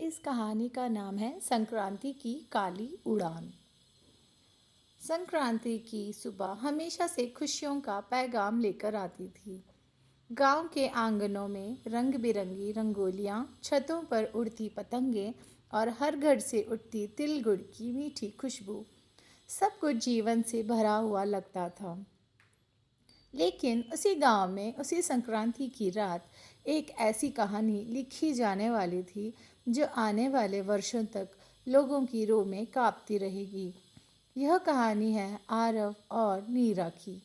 इस कहानी का नाम है संक्रांति की काली उड़ान। संक्रांति की सुबह हमेशा से खुशियों का पैगाम लेकर आती थी। गांव के आंगनों में रंग बिरंगी रंगोलियां, छतों पर उड़ती पतंगे और हर घर से उठती तिल गुड़ की मीठी खुशबू, सब कुछ जीवन से भरा हुआ लगता था। लेकिन उसी गांव में उसी संक्रांति की रात एक ऐसी कहानी लिखी जाने वाली थी जो आने वाले वर्षों तक लोगों की रूह में कांपती रहेगी। यह कहानी है आरव और नीरा की।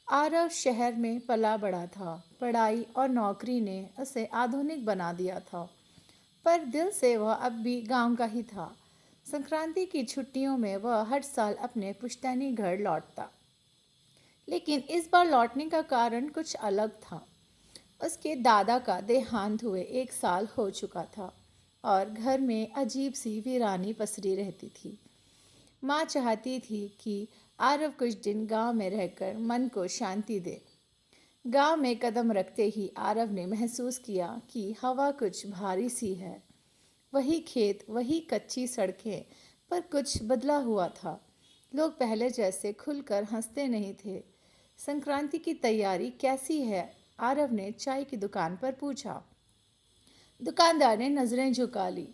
आरव शहर में पला बड़ा था। पढ़ाई और नौकरी ने उसे आधुनिक बना दिया था, पर दिल से वह अब भी गांव का ही था। संक्रांति की छुट्टियों में वह हर साल अपने पुश्तैनी घर लौटता, लेकिन इस बार लौटने का कारण कुछ अलग था। उसके दादा का देहांत हुए 1 साल हो चुका था और घर में अजीब सी वीरानी पसरी रहती थी। माँ चाहती थी कि आरव कुछ दिन गांव में रहकर मन को शांति दे। गांव में कदम रखते ही आरव ने महसूस किया कि हवा कुछ भारी सी है। वही खेत, वही कच्ची सड़कें, पर कुछ बदला हुआ था। लोग पहले जैसे खुलकर हंसते नहीं थे। संक्रांति की तैयारी कैसी है? आरव ने चाय की दुकान पर पूछा। दुकानदार ने नजरें झुका ली।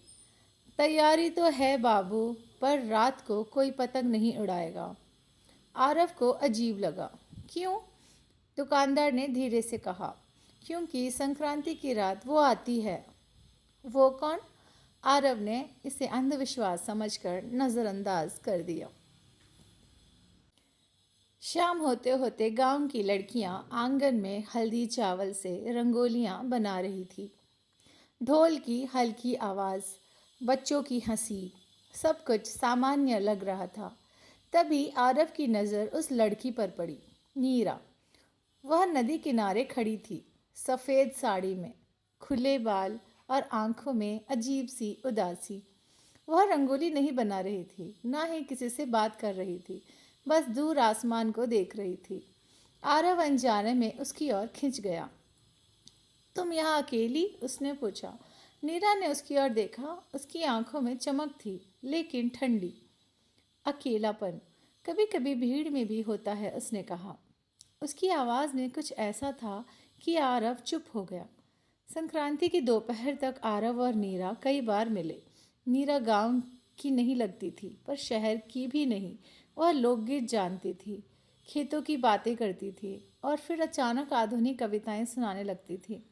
तैयारी तो है बाबू, पर रात को कोई पतंग नहीं उड़ाएगा। आरव को अजीब लगा। क्यों? दुकानदार ने धीरे से कहा। क्योंकि संक्रांति की रात वो आती है। वो कौन? आरव ने इसे अंधविश्वास समझकर नज़रअंदाज कर दिया। शाम होते होते गांव की लड़कियां आंगन में हल्दी चावल से रंगोलियां बना रही थी। ढोल की हल्की आवाज़, बच्चों की हंसी, सब कुछ सामान्य लग रहा था। तभी आरव की नज़र उस लड़की पर पड़ी, नीरा। वह नदी किनारे खड़ी थी, सफ़ेद साड़ी में, खुले बाल और आंखों में अजीब सी उदासी। वह रंगोली नहीं बना रही थी, ना ही किसी से बात कर रही थी, बस दूर आसमान को देख रही थी। आरव अनजाने में उसकी ओर खिंच गया। तुम यहाँ अकेली? उसने पूछा। नीरा ने उसकी ओर देखा। उसकी आंखों में चमक थी, लेकिन ठंडी। अकेलापन कभी कभी भीड़ में भी होता है, उसने कहा। उसकी आवाज़ में कुछ ऐसा था कि आरव चुप हो गया। संक्रांति की दोपहर तक आरव और नीरा कई बार मिले। नीरा गांव की नहीं लगती थी, पर शहर की भी नहीं। वह लोकगीत जानती थी, खेतों की बातें करती थी और फिर अचानक आधुनिक कविताएं सुनाने लगती थी।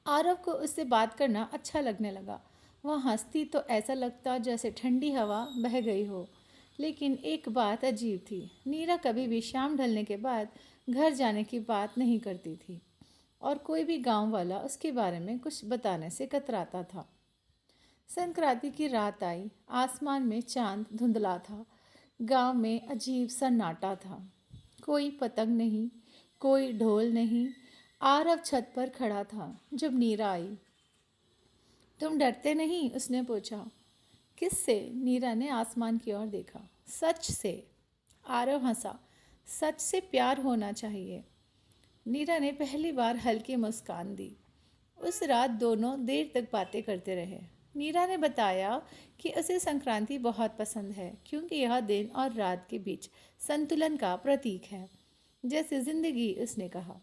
आरव को उससे बात करना अच्छा लगने लगा। वह हंसती तो ऐसा लगता जैसे ठंडी हवा बह गई हो। लेकिन एक बात अजीब थी, नीरा कभी भी शाम ढलने के बाद घर जाने की बात नहीं करती थी, और कोई भी गांव वाला उसके बारे में कुछ बताने से कतराता था। संक्रांति की रात आई। आसमान में चांद धुंधला था। गांव में अजीब सन्नाटा था। कोई पतंग नहीं, कोई ढोल नहीं। आरव छत पर खड़ा था जब नीरा आई। तुम डरते नहीं? उसने पूछा। किससे? नीरा ने आसमान की ओर देखा। सच से। आरव हंसा। सच से प्यार होना चाहिए। नीरा ने पहली बार हल्की मुस्कान दी। उस रात दोनों देर तक बातें करते रहे। नीरा ने बताया कि उसे संक्रांति बहुत पसंद है, क्योंकि यह दिन और रात के बीच संतुलन का प्रतीक है, जैसे जिंदगी। उसने कहा।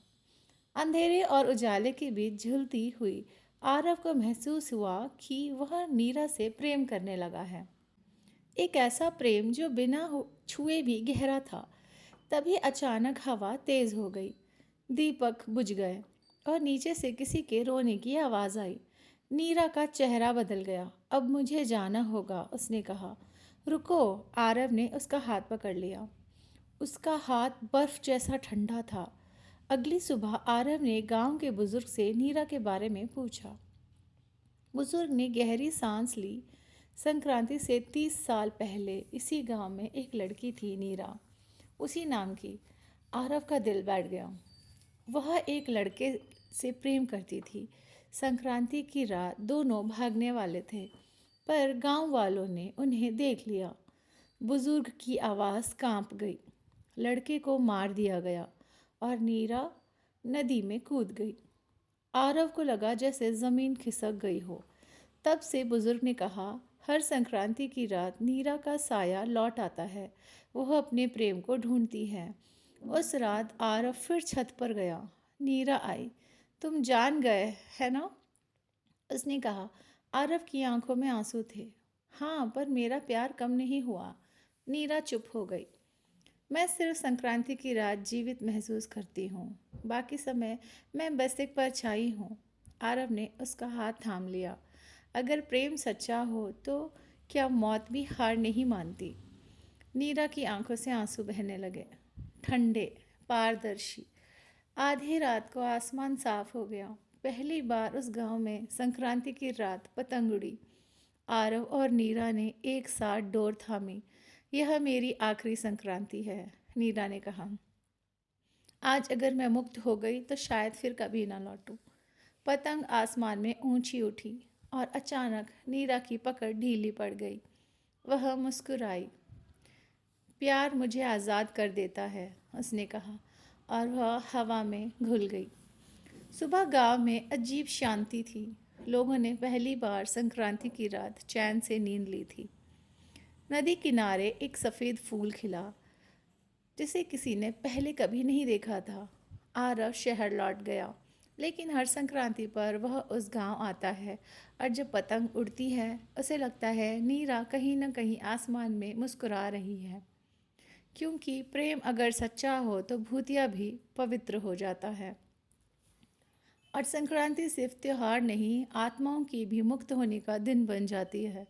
अंधेरे और उजाले के बीच झूलती हुई आरव को महसूस हुआ कि वह नीरा से प्रेम करने लगा है। एक ऐसा प्रेम जो बिना छुए भी गहरा था। तभी अचानक हवा तेज हो गई, दीपक बुझ गए और नीचे से किसी के रोने की आवाज़ आई। नीरा का चेहरा बदल गया। अब मुझे जाना होगा, उसने कहा। रुको। आरव ने उसका हाथ पकड़ लिया। उसका हाथ बर्फ जैसा ठंडा था। अगली सुबह आरव ने गांव के बुजुर्ग से नीरा के बारे में पूछा। बुजुर्ग ने गहरी सांस ली। संक्रांति से 30 साल पहले इसी गांव में एक लड़की थी, नीरा, उसी नाम की। आरव का दिल बैठ गया। वह एक लड़के से प्रेम करती थी। संक्रांति की रात दोनों भागने वाले थे, पर गांव वालों ने उन्हें देख लिया। बुजुर्ग की आवाज़ कांप गई। लड़के को मार दिया गया और नीरा नदी में कूद गई। आरव को लगा जैसे ज़मीन खिसक गई हो। तब से बुजुर्ग ने कहा, हर संक्रांति की रात नीरा का साया लौट आता है। वह अपने प्रेम को ढूंढती है। उस रात आरव फिर छत पर गया। नीरा आई। तुम जान गए, है ना? उसने कहा। आरव की आंखों में आंसू थे। हाँ, पर मेरा प्यार कम नहीं हुआ। नीरा चुप हो गई। मैं सिर्फ संक्रांति की रात जीवित महसूस करती हूँ। बाकी समय मैं बस एक परछाई हूँ। आरव ने उसका हाथ थाम लिया। अगर प्रेम सच्चा हो तो क्या मौत भी हार नहीं मानती? नीरा की आंखों से आंसू बहने लगे। ठंडे, पारदर्शी। आधी रात को आसमान साफ हो गया। पहली बार उस गांव में संक्रांति की रात पतंग उड़ी। आरव और नीरा ने एक साथ डोर थामी। यह मेरी आखिरी संक्रांति है, नीरा ने कहा। आज अगर मैं मुक्त हो गई तो शायद फिर कभी ना लौटूं। पतंग आसमान में ऊंची उठी और अचानक नीरा की पकड़ ढीली पड़ गई। वह मुस्कुराई। प्यार मुझे आज़ाद कर देता है, उसने कहा, और वह हवा में घुल गई। सुबह गांव में अजीब शांति थी। लोगों ने पहली बार संक्रांति की रात चैन से नींद ली थी। नदी किनारे एक सफ़ेद फूल खिला जिसे किसी ने पहले कभी नहीं देखा था। आरव शहर लौट गया, लेकिन हर संक्रांति पर वह उस गांव आता है और जब पतंग उड़ती है उसे लगता है नीरा कहीं न कहीं आसमान में मुस्कुरा रही है। क्योंकि प्रेम अगर सच्चा हो तो भूतिया भी पवित्र हो जाता है। और संक्रांति सिर्फ त्योहार नहीं, आत्माओं की भी मुक्त होने का दिन बन जाती है।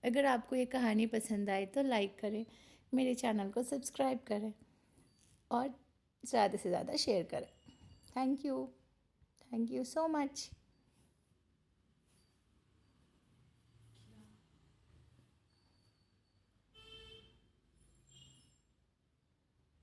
अगर आपको ये कहानी पसंद आए तो लाइक करें, मेरे चैनल को सब्सक्राइब करें और ज़्यादा से ज़्यादा शेयर करें। Thank you so much.